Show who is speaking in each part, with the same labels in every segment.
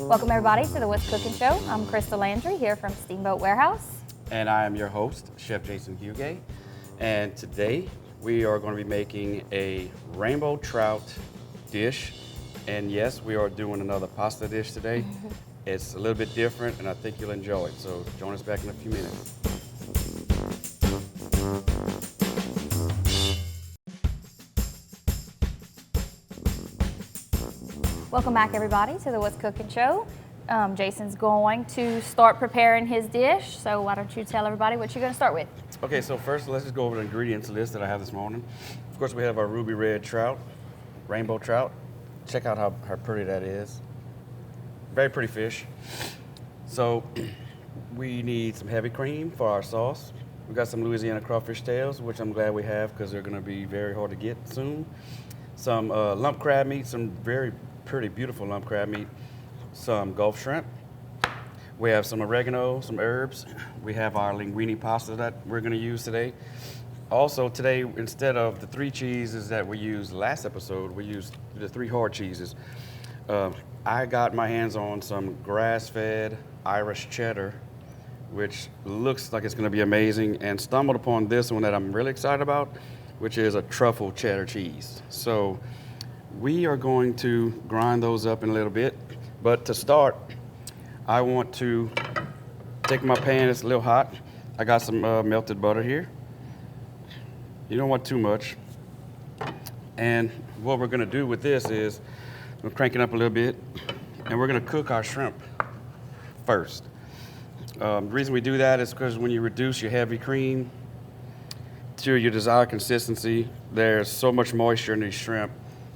Speaker 1: Welcome everybody to the What's Cooking Show. I'm Crystal Landry here from Steamboat Warehouse.
Speaker 2: And I am your host, Chef Jason Huguet. And today we are going to be making a rainbow trout dish. And yes, we are doing another pasta dish today. It's a little bit different and I think you'll enjoy it. So join us back in a few minutes.
Speaker 1: Welcome back everybody to the What's Cooking Show. Jason's going to start preparing his dish. So why don't you tell everybody what you're going to start with?
Speaker 2: Okay, so first let's just go over the ingredients list that I have this morning. Of course, we have our ruby red trout, rainbow trout. Check out how pretty that is. Very pretty fish. So we need some heavy cream for our sauce. We got some Louisiana crawfish tails, which I'm glad we have because they're going to be very hard to get soon. Some lump crab meat, some very pretty beautiful lump crab meat. Some Gulf shrimp. We have some oregano, some herbs. We have our linguine pasta that we're going to use today. Also today, instead of the 3 cheeses that we used last episode, we used the 3 hard cheeses. I got my hands on some grass-fed Irish cheddar, which looks like it's going to be amazing, and stumbled upon this one that I'm really excited about, which is a truffle cheddar cheese. So we are going to grind those up in a little bit, but to start, I want to take my pan. It's a little hot. I got some melted butter here. You don't want too much. And what we're going to do with this is we'll crank it up a little bit, and we're going to cook our shrimp first. The reason we do that is because when you reduce your heavy cream to your desired consistency, there's so much moisture in these shrimp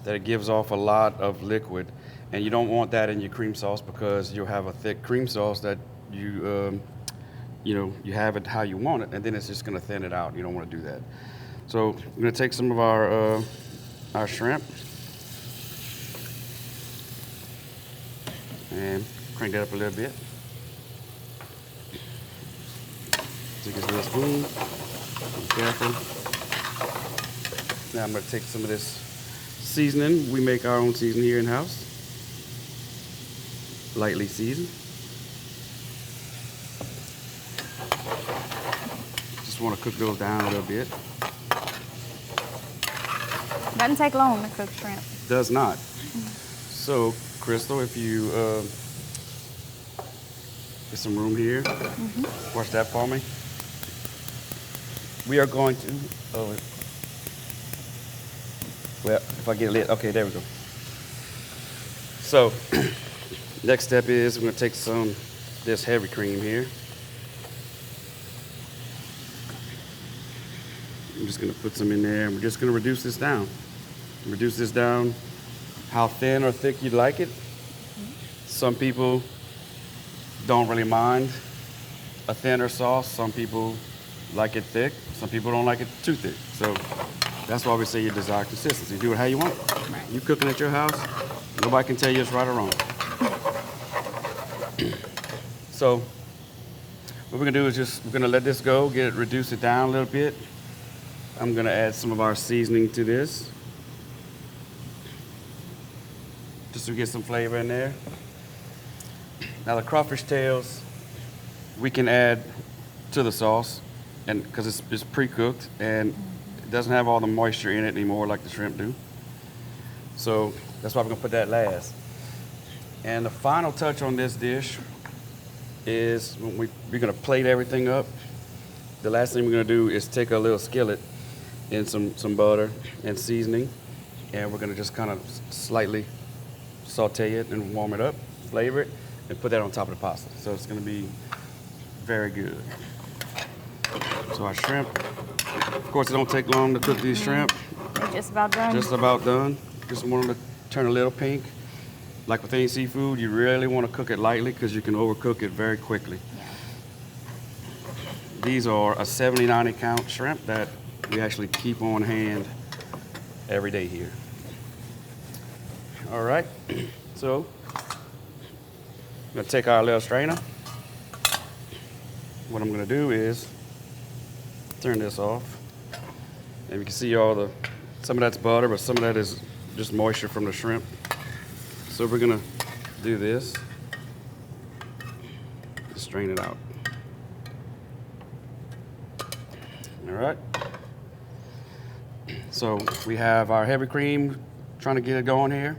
Speaker 2: that it gives off a lot of liquid, and you don't want that in your cream sauce because you'll have a thick cream sauce that you have it how you want it, and then it's just going to thin it out. You don't want to do that. So I'm going to take some of our shrimp and crank that up a little bit. Take this little spoon. Be careful. Now I'm going to take some of this seasoning. We make our own seasoning here in-house. Lightly seasoned. Just want to cook those down a little bit.
Speaker 1: Doesn't take long to cook shrimp.
Speaker 2: Does not. So, Crystal, if you get some room here, watch that for me. We are going to, well, if I get it lit, okay, there we go. So, next step is we're going to take some this heavy cream here. I'm just going to put some in there, and we're just going to reduce this down. Reduce this down how thin or thick you'd like it. Some people don't really mind a thinner sauce. Some people like it thick. Some people don't like it too thick. So that's why we say your desired consistency. Do it how you want.
Speaker 1: Right.
Speaker 2: You cooking at your house, nobody can tell you it's right or wrong. So what we're gonna do is we're gonna let this go, reduce it down a little bit. I'm gonna add some of our seasoning to this, just to get some flavor in there. Now the crawfish tails, we can add to the sauce, and because it's pre-cooked and it doesn't have all the moisture in it anymore like the shrimp do. So that's why we're gonna put that last. And the final touch on this dish is when we're gonna plate everything up. The last thing we're gonna do is take a little skillet in some butter and seasoning, and we're gonna just kind of slightly saute it and warm it up, flavor it, and put that on top of the pasta. So it's gonna be very good. So our shrimp, of course it don't take long to cook these shrimp.
Speaker 1: They're just about done.
Speaker 2: Just about done. Just want them to turn a little pink. Like with any seafood, you really want to cook it lightly because you can overcook it very quickly.
Speaker 1: Yeah.
Speaker 2: These are a 70-90 count shrimp that we actually keep on hand every day here. All right, so I'm gonna take our little strainer. What I'm gonna do is turn this off, and you can see some of that's butter, but some of that is just moisture from the shrimp. So we're gonna do this. strain it out. All right. So we have our heavy cream trying to get it going here,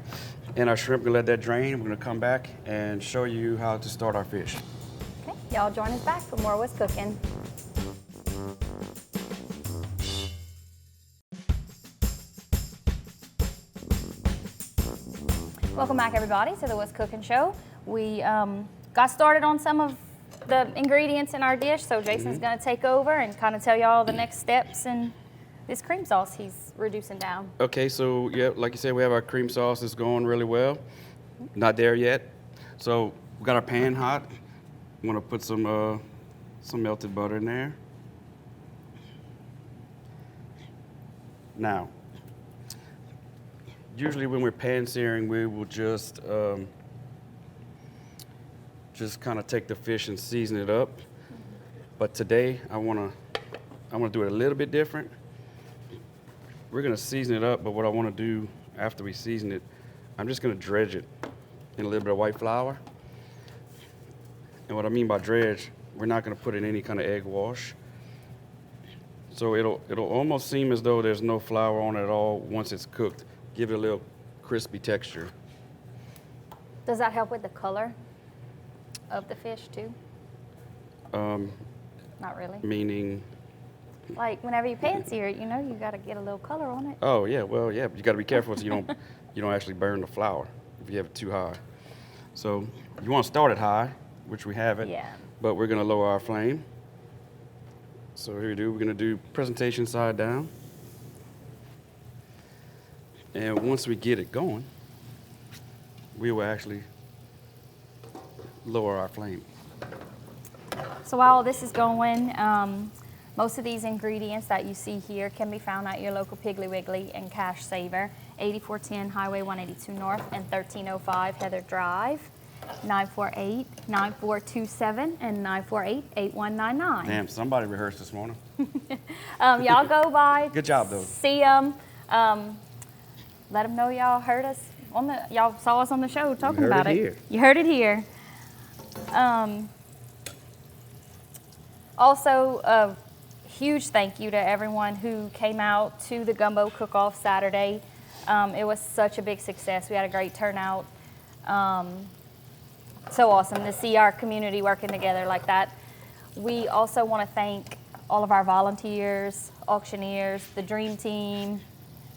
Speaker 2: and our shrimp, gonna let that drain. We're gonna come back and show you how to start our fish.
Speaker 1: Okay, y'all join us back for more What's Cooking. Welcome back, everybody, to the What's Cooking show. We got started on some of the ingredients in our dish, so Jason's going to take over and kind of tell y'all the next steps in this cream sauce he's reducing down.
Speaker 2: Okay, so yeah, like you said, we have our cream sauce that's going really well. Not there yet. So we got our pan hot. I'm gonna put some melted butter in there. Now, usually when we're pan searing, we will just kind of take the fish and season it up. But today, I wanna do it a little bit different. We're gonna season it up, but what I wanna do after we season it, I'm just gonna dredge it in a little bit of white flour. And what I mean by dredge, we're not gonna put in any kind of egg wash. So it'll almost seem as though there's no flour on it at all once it's cooked. Give it a little crispy texture.
Speaker 1: Does that help with the color of the fish too? Not really.
Speaker 2: Meaning?
Speaker 1: Like whenever you pan sear it, you know, you got to get a little color on it.
Speaker 2: Oh yeah, well yeah, but you got to be careful so you don't actually burn the flour if you have it too high. So you want to start it high, which we have it.
Speaker 1: Yeah.
Speaker 2: But we're gonna lower our flame. So here we do. We're gonna do presentation side down. And once we get it going, we will actually lower our flame.
Speaker 1: So while this is going, most of these ingredients that you see here can be found at your local Piggly Wiggly and Cash Saver, 8410 Highway 182 North and 1305 Heather Drive, 948-9427 and 948-8199.
Speaker 2: Damn, somebody rehearsed this morning.
Speaker 1: Y'all go by.
Speaker 2: Good job, though.
Speaker 1: See them. Let them know y'all heard us y'all saw us on the show talking about it.
Speaker 2: Here.
Speaker 1: You heard it here. Also, a huge thank you to everyone who came out to the gumbo cook-off Saturday. It was such a big success. We had a great turnout. So awesome to see our community working together like that. We also want to thank all of our volunteers, auctioneers, the dream team,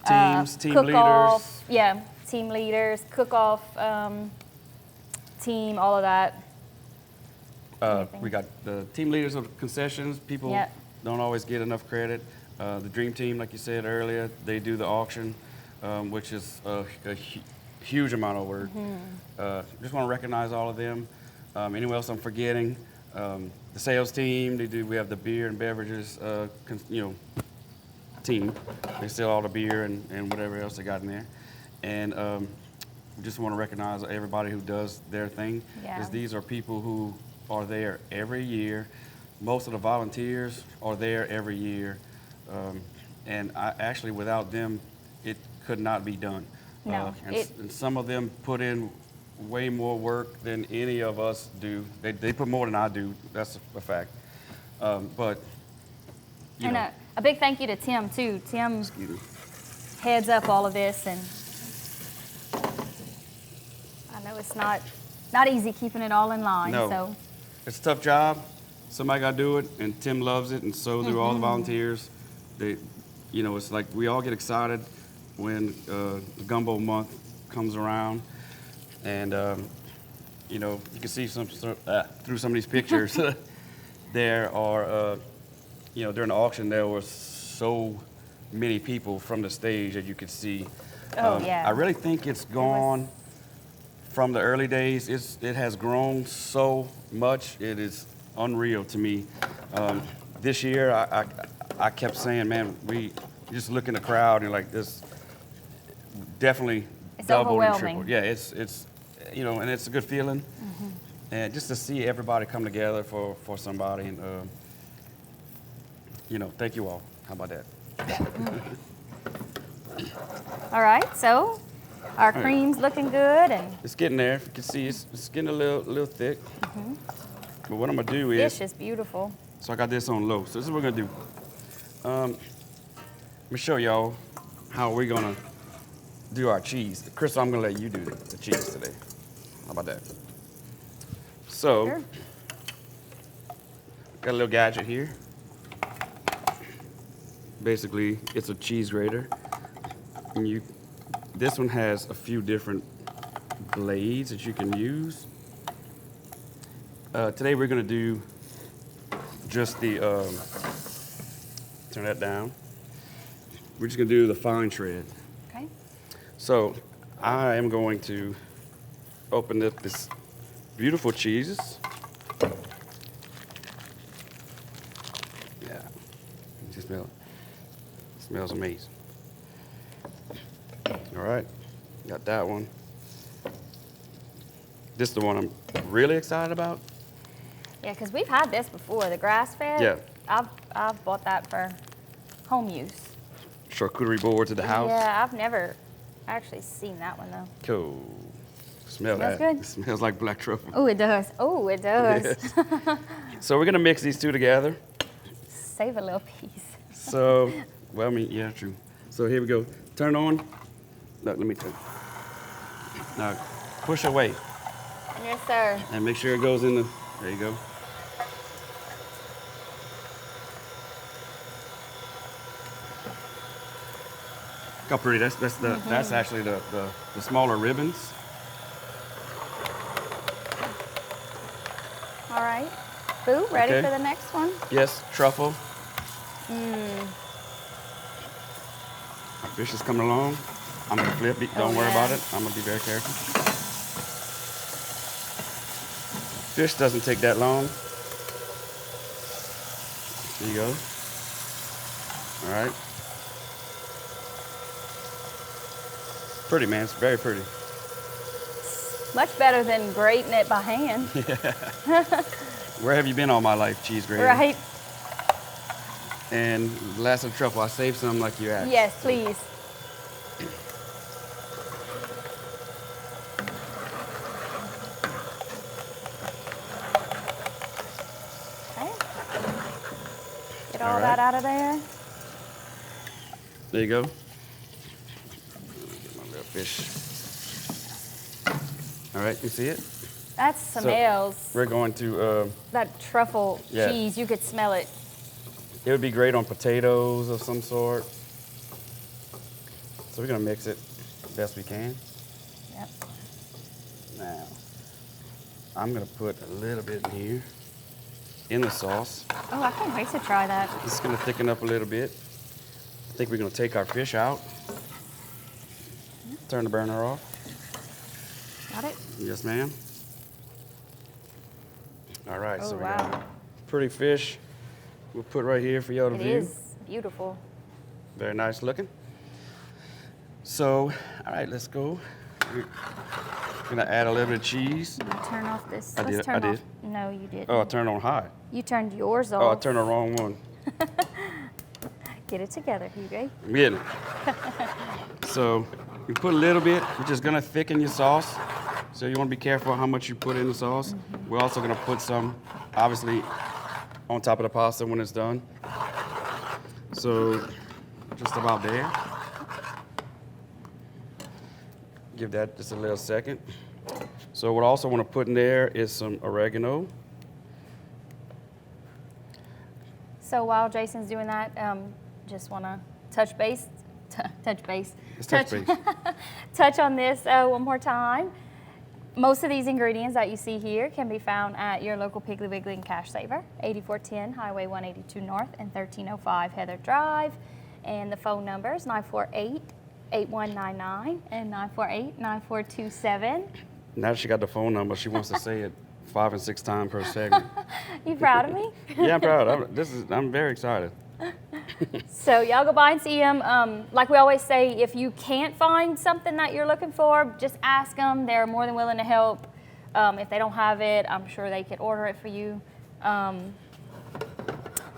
Speaker 2: Team
Speaker 1: cook-off,
Speaker 2: leaders.
Speaker 1: yeah, team leaders, cook-off team, all of that.
Speaker 2: We got the team leaders of concessions. People
Speaker 1: Yep.
Speaker 2: don't always get enough credit. The dream team, like you said earlier, they do the auction, which is a huge amount of work. Just want to recognize all of them. Anyone else I'm forgetting? The sales team, we have the beer and beverages, team. They sell all the beer and whatever else they got in there. And we just want to recognize everybody who does their thing. Because these are people who are there every year. Most of the volunteers are there every year. And actually, without them, it could not be done.
Speaker 1: No,
Speaker 2: and some of them put in way more work than any of us do. They put more than I do. That's a fact. But you know.
Speaker 1: A big thank you to Tim too. Tim heads up all of this, and I know it's not easy keeping it all in line.
Speaker 2: No.
Speaker 1: So
Speaker 2: It's a tough job. Somebody got to do it, and Tim loves it, and so do all the volunteers. It's like we all get excited when the gumbo month comes around, and you can see through some of these pictures. There are, during the auction, there were so many people from the stage that you could see. I really think it's gone from the early days. It has grown so much. It is unreal to me. This year, I kept saying, man, we just look in the crowd and like this, definitely
Speaker 1: it's
Speaker 2: doubled and
Speaker 1: overwhelming.
Speaker 2: tripled. Yeah, it's and it's a good feeling. And just to see everybody come together for somebody, and thank you all. How about that?
Speaker 1: all right, so our cream's looking good, and
Speaker 2: It's getting there. You can see it's getting a little thick. But what I'm gonna do is,
Speaker 1: Fish is beautiful.
Speaker 2: so I got this on low. So this is what we're gonna do. Let me show y'all how we're gonna do our cheese. Crystal, I'm gonna let you do the cheese today. How about that? So,
Speaker 1: Sure.
Speaker 2: got a little gadget here. Basically, it's a cheese grater. And this one has a few different blades that you can use. Today we're gonna do just the, turn that down. We're just gonna do the fine shred.
Speaker 1: Okay.
Speaker 2: So I am going to open up this beautiful cheeses. Yeah, you just smell it. It smells amazing. All right, got that one. This is the one I'm really excited about.
Speaker 1: Yeah, because we've had this before, the grass-fed.
Speaker 2: Yeah.
Speaker 1: I've bought that for home use.
Speaker 2: Charcuterie boards at the house.
Speaker 1: Yeah, I've never actually seen that one though.
Speaker 2: Cool. Smell
Speaker 1: Smells
Speaker 2: that.
Speaker 1: good.
Speaker 2: It smells like black truffle.
Speaker 1: Oh, it does. Oh, it does.
Speaker 2: Yes. So we're gonna mix these two together.
Speaker 1: Save a little piece.
Speaker 2: So, well, I mean, yeah, true. So here we go. Turn on. Look, let me turn. Now, push away
Speaker 1: Yes, sir.
Speaker 2: and make sure it goes in the. There you go. Look how pretty. That's actually the smaller ribbons.
Speaker 1: All right. Boo, ready
Speaker 2: Okay.
Speaker 1: for the next one?
Speaker 2: Yes, truffle. Our fish is coming along. I'm gonna flip it. Don't worry about it. I'm gonna be very careful. Fish doesn't take that long. There you go. All right. Pretty, man. It's very pretty.
Speaker 1: Much better than grating it by hand.
Speaker 2: Where have you been all my life, cheese grater?
Speaker 1: Right?
Speaker 2: And last of the truffle, I saved some like you asked.
Speaker 1: Yes, please. Okay. Get all
Speaker 2: All right.
Speaker 1: that out of there.
Speaker 2: There you go. Get my little fish. All right, you see it?
Speaker 1: That smells.
Speaker 2: We're going to,
Speaker 1: That truffle
Speaker 2: Yeah.
Speaker 1: cheese, you could smell it.
Speaker 2: it would be great on potatoes of some sort. So we're gonna mix it best we can.
Speaker 1: Yep.
Speaker 2: Now, I'm gonna put a little bit in here in the sauce.
Speaker 1: Oh, I can't wait to try that.
Speaker 2: This is gonna thicken up a little bit. I think we're gonna take our fish out. Turn the burner off.
Speaker 1: Got it?
Speaker 2: Yes, ma'am. All right,
Speaker 1: Oh,
Speaker 2: so we
Speaker 1: wow.
Speaker 2: got a pretty fish. We'll put right here for y'all to
Speaker 1: It
Speaker 2: view.
Speaker 1: is beautiful.
Speaker 2: Very nice looking. So, all right, let's go. We're gonna add a little bit of cheese.
Speaker 1: You turn off this.
Speaker 2: I
Speaker 1: Let's
Speaker 2: did-
Speaker 1: turn
Speaker 2: I
Speaker 1: off.
Speaker 2: did.
Speaker 1: No, you didn't.
Speaker 2: Oh, I turned on high.
Speaker 1: You turned yours off.
Speaker 2: Oh, I turned the wrong one.
Speaker 1: Get it together, Huguet.
Speaker 2: I'm getting it. So, you put a little bit. We're just gonna thicken your sauce. So you wanna be careful how much you put in the sauce. We're also gonna put some, obviously, on top of the pasta when it's done. So, just about there. Give that just a little second. So what I also want to put in there is some oregano.
Speaker 1: So while Jason's doing that, just want to touch base. Touch base.
Speaker 2: Let's touch base.
Speaker 1: Touch on this one more time. Most of these ingredients that you see here can be found at your local Piggly Wiggly and Cash Saver, 8410 Highway 182 North and 1305 Heather Drive. And the phone number is 948-8199 and 948-9427.
Speaker 2: Now that she got the phone number, she wants to say it 5 and 6 times per segment.
Speaker 1: You proud of me?
Speaker 2: Yeah, I'm proud. I'm very excited.
Speaker 1: So y'all go by and see them. Like we always say, if you can't find something that you're looking for, just ask them. They're more than willing to help. If they don't have it, I'm sure they could order it for you.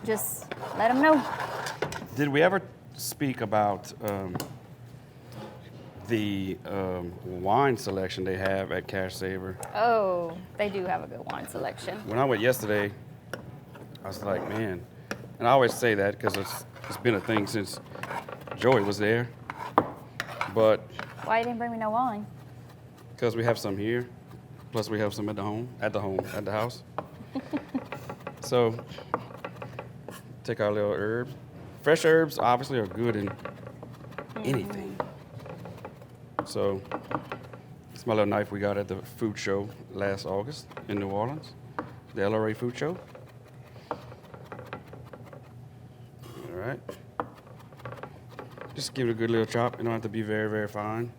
Speaker 1: Just let them know.
Speaker 2: Did we ever speak about the wine selection they have at Cash Saver.
Speaker 1: Oh, they do have a good wine selection.
Speaker 2: When I went yesterday, I was like, man, and I always say that because it's been a thing since Joey was there. But
Speaker 1: Why you didn't bring me no wine?
Speaker 2: because we have some here, plus we have some at the house. So take our little herbs. Fresh herbs obviously are good in anything. So it's my little knife we got at the food show last August in New Orleans, the LRA food show. All right. Just give it a good little chop. You don't have to be very, very fine.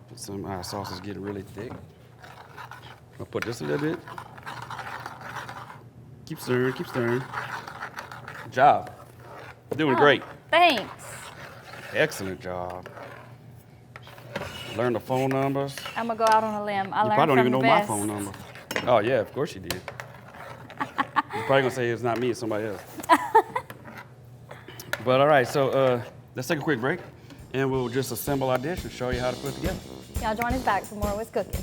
Speaker 2: Put some, our sauce is getting really thick. I'll put this a little bit. Keep stirring, keep stirring. Good job. Doing great.
Speaker 1: Thanks.
Speaker 2: Excellent job. Learn the phone numbers.
Speaker 1: I'm gonna go out on a limb.
Speaker 2: You probably don't even know my phone number. Oh yeah, of course you did. You're probably gonna say it's not me, it's somebody else. But all right, so let's take a quick break, and we'll just assemble our dish and show you how to put it together.
Speaker 1: Y'all join us back for more with Cookin.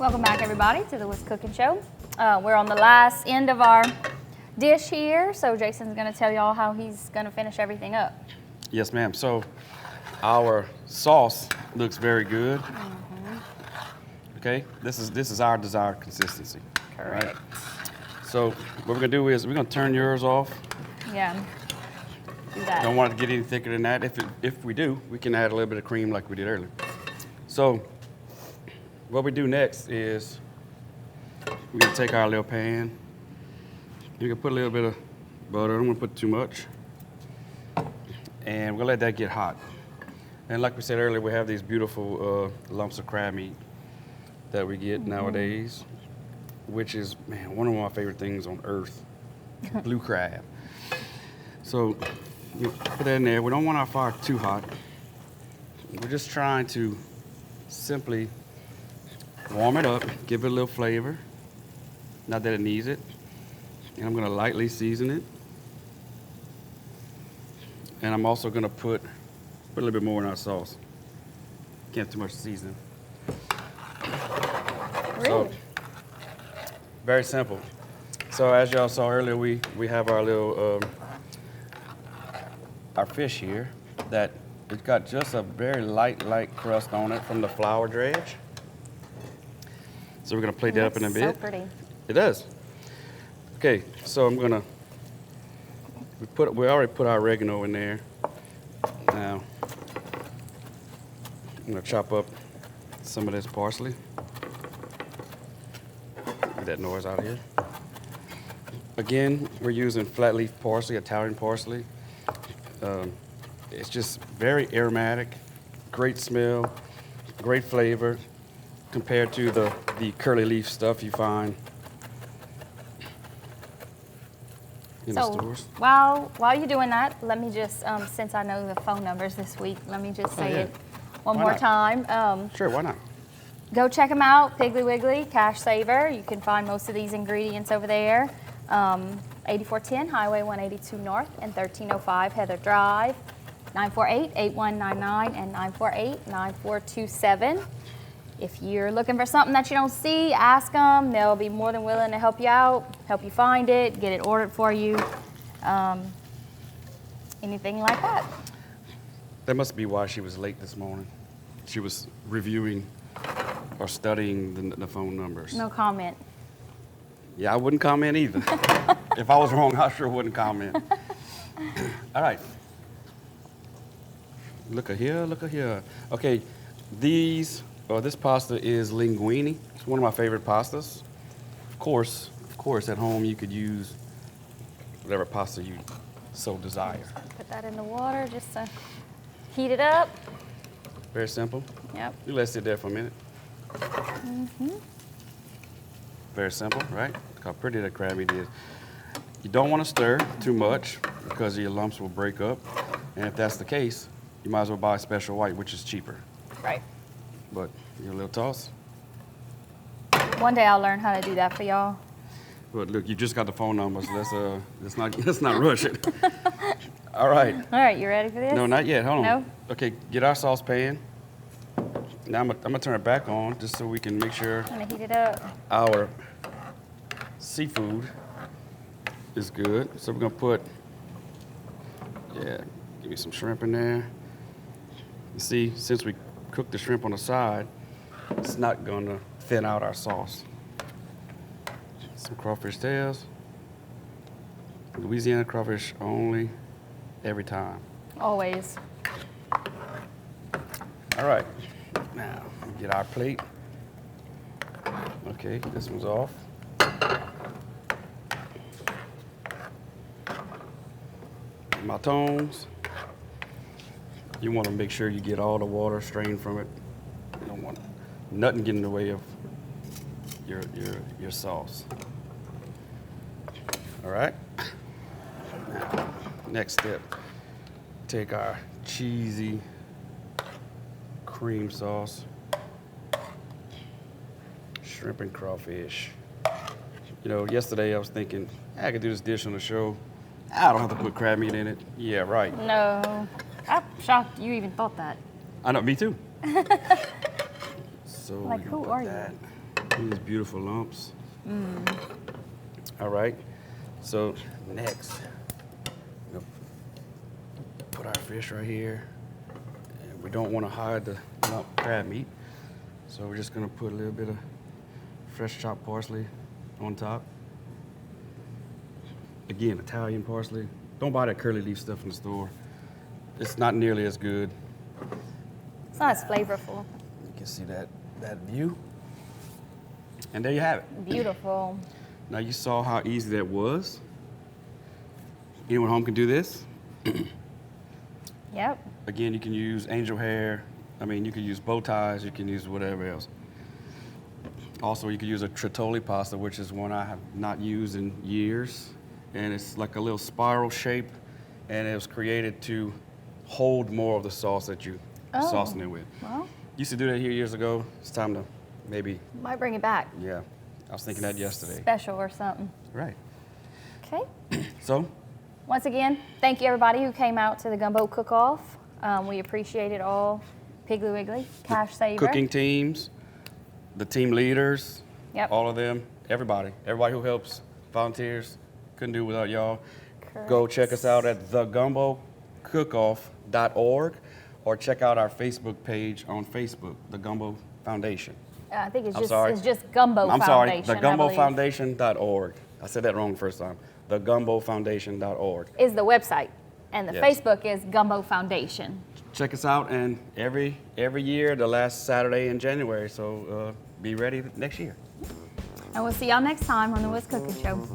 Speaker 1: Welcome back, everybody, to the What's Cooking Show. We're on the last end of our dish here, so Jason's going to tell y'all how he's going to finish everything up.
Speaker 2: Yes, ma'am. So our sauce looks very good. Okay, this is our desired consistency.
Speaker 1: Correct.
Speaker 2: Right? So what we're gonna do is we're gonna turn yours off.
Speaker 1: Yeah. Do that.
Speaker 2: Don't want it to get any thicker than that. If we do, we can add a little bit of cream like we did earlier. So what we do next is we're gonna take our little pan. You can put a little bit of butter. I don't want to put too much. And we're gonna let that get hot. And like we said earlier, we have these beautiful lumps of crab meat that we get nowadays, which is, man, one of my favorite things on earth, blue crab. So you put that in there. We don't want our fire too hot. We're just trying to simply warm it up, give it a little flavor, not that it needs it. And I'm gonna lightly season it. And I'm also gonna put a little bit more in our sauce. Can't have too much seasoning.
Speaker 1: Really?
Speaker 2: So, very simple. So as y'all saw earlier, we have our little our fish here that it's got just a very light crust on it from the flour dredge. So we're gonna plate that up in a bit.
Speaker 1: So pretty.
Speaker 2: It does. Okay, so we already put our oregano in there. Now I'm gonna chop up some of this parsley. Get that noise out of here. Again, we're using flat leaf parsley, Italian parsley. It's just very aromatic, great smell, great flavor compared to the curly leaf stuff you find in the stores.
Speaker 1: While you're doing that, let me just, since I know the phone numbers this week, let me just say it one more time.
Speaker 2: Sure, why not?
Speaker 1: Go check them out, Piggly Wiggly, Cash Saver. You can find most of these ingredients over there. 8410 Highway 182 North and 1305 Heather Drive, 948-8199 and 948-9427. If you're looking for something that you don't see, ask them. They'll be more than willing to help you out, help you find it, get it ordered for you, anything like that.
Speaker 2: That must be why she was late this morning. She was reviewing or studying the phone numbers.
Speaker 1: No comment.
Speaker 2: Yeah, I wouldn't comment either. If I was wrong, I sure wouldn't comment. All right. Look at here, look at here. Okay, this pasta is linguine. It's one of my favorite pastas. Of course, at home you could use whatever pasta you so desire.
Speaker 1: Put that in the water just to heat it up.
Speaker 2: Very simple.
Speaker 1: Yep.
Speaker 2: You let it sit there for a minute. Very simple, right? Look how pretty that crab meat is. You don't want to stir too much because your lumps will break up. And if that's the case, you might as well buy special white, which is cheaper.
Speaker 1: Right.
Speaker 2: But your little toss.
Speaker 1: One day I'll learn how to do that for y'all.
Speaker 2: But look, you just got the phone numbers. Let's not rush it. All right.
Speaker 1: All right, you ready for this?
Speaker 2: No, not yet. Hold on.
Speaker 1: No?
Speaker 2: Okay, get our saucepan. Now I'm gonna turn it back on just so we can make sure
Speaker 1: I'm gonna heat it up.
Speaker 2: our seafood is good. So we're gonna put, give me some shrimp in there. You see, since we cooked the shrimp on the side, it's not gonna thin out our sauce. Some crawfish tails. Louisiana crawfish only, every time.
Speaker 1: Always.
Speaker 2: All right, now get our plate. Okay, this one's off. My tongs. You want to make sure you get all the water strained from it. You don't want nothing getting in the way of your sauce. All right. Now, next step, take our cheesy cream sauce, shrimp and crawfish. You know, yesterday I was thinking, I could do this dish on the show. I don't have to put crab meat in it. Yeah, right.
Speaker 1: No. I'm shocked you even thought that.
Speaker 2: I know, me too. So
Speaker 1: Like,
Speaker 2: we
Speaker 1: who
Speaker 2: put
Speaker 1: are
Speaker 2: that. These beautiful lumps. All right. So next, we'll put our fish right here. And we don't want to hide the lump crab meat, so we're just gonna put a little bit of fresh chopped parsley on top. Again, Italian parsley. Don't buy that curly leaf stuff in the store. It's not nearly as good.
Speaker 1: It's not as flavorful.
Speaker 2: You can see that view. And there you have it.
Speaker 1: Beautiful.
Speaker 2: Now you saw how easy that was. Anyone home can do this.
Speaker 1: Yep.
Speaker 2: Again, you can use angel hair. I mean, you can use bow ties. You can use whatever else. Also, you can use a tritoli pasta, which is one I have not used in years. And it's like a little spiral shape, and it was created to hold more of the sauce that you saucing it with.
Speaker 1: Well,
Speaker 2: Used to do that here years ago. It's time to maybe,
Speaker 1: might bring it back.
Speaker 2: yeah. I was thinking that yesterday.
Speaker 1: Special or something.
Speaker 2: Right.
Speaker 1: Okay.
Speaker 2: So,
Speaker 1: Once again, thank you everybody who came out to the gumbo cook-off. We appreciate it all. Piggly Wiggly, Cash Saver.
Speaker 2: cooking teams, the team leaders,
Speaker 1: Yep.
Speaker 2: all of them, everybody who helps, volunteers, couldn't do it without y'all.
Speaker 1: Correct.
Speaker 2: Go check us out at thegumbocookoff.org or check out our Facebook page on Facebook, The Gumbo Foundation.
Speaker 1: I think it's
Speaker 2: I'm
Speaker 1: just
Speaker 2: sorry.
Speaker 1: it's just Gumbo
Speaker 2: I'm sorry,
Speaker 1: Foundation. I believe,
Speaker 2: thegumbofoundation.org. I said that wrong the first time. Thegumbofoundation.org.
Speaker 1: is the website, and the
Speaker 2: Yes.
Speaker 1: Facebook is Gumbo Foundation.
Speaker 2: Check us out, and every year, the last Saturday in January, so be ready next year.
Speaker 1: And we'll see y'all next time on the Wiz Cooking Show.